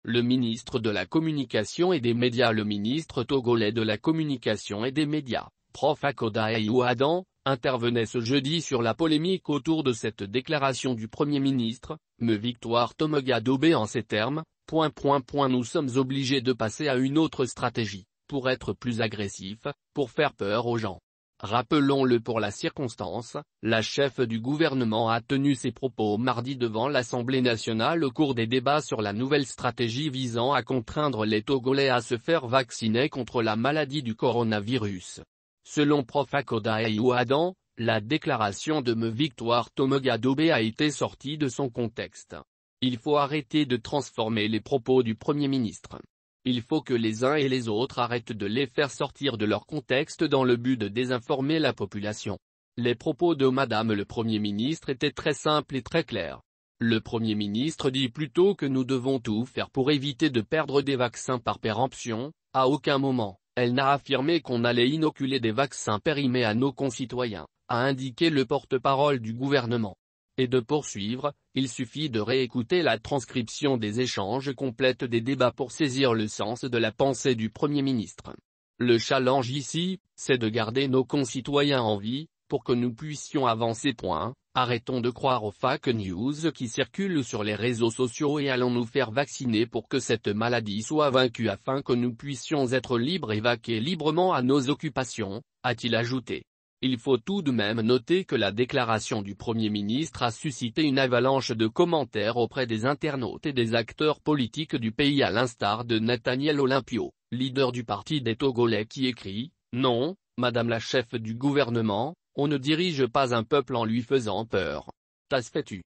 le ministre de la Communication et des Médias. Le ministre togolais de la Communication et des Médias, Prof Akodaye Ouadan, intervenait ce jeudi sur la polémique autour de cette déclaration du Premier ministre, me Victoire Tomoga-Dobé en ces termes, ... Nous sommes obligés de passer à une autre stratégie, pour être plus agressifs, pour faire peur aux gens. Rappelons-le pour la circonstance, la chef du gouvernement a tenu ses propos mardi devant l'Assemblée nationale au cours des débats sur la nouvelle stratégie visant à contraindre les Togolais à se faire vacciner contre la maladie du coronavirus. Selon Prof Akodaye Ouadan, la déclaration de me Victoire Tomoga-Dobé a été sortie de son contexte. Il faut arrêter de transformer les propos du Premier ministre. Il faut que les uns et les autres arrêtent de les faire sortir de leur contexte dans le but de désinformer la population. Les propos de Madame le Premier ministre étaient très simples et très clairs. Le Premier ministre dit plutôt que nous devons tout faire pour éviter de perdre des vaccins par péremption. À aucun moment, elle n'a affirmé qu'on allait inoculer des vaccins périmés à nos concitoyens, a indiqué le porte-parole du gouvernement. Et de poursuivre, il suffit de réécouter la transcription des échanges complètes des débats pour saisir le sens de la pensée du Premier ministre. Le challenge ici, c'est de garder nos concitoyens en vie, pour que nous puissions avancer. Arrêtons de croire aux fake news qui circulent sur les réseaux sociaux et allons nous faire vacciner pour que cette maladie soit vaincue afin que nous puissions être libres et vaquer librement à nos occupations, a-t-il ajouté. Il faut tout de même noter que la déclaration du Premier ministre a suscité une avalanche de commentaires auprès des internautes et des acteurs politiques du pays à l'instar de Nathaniel Olympio, leader du parti des Togolais qui écrit « Non, Madame la chef du gouvernement, on ne dirige pas un peuple en lui faisant peur. Tasfaitu.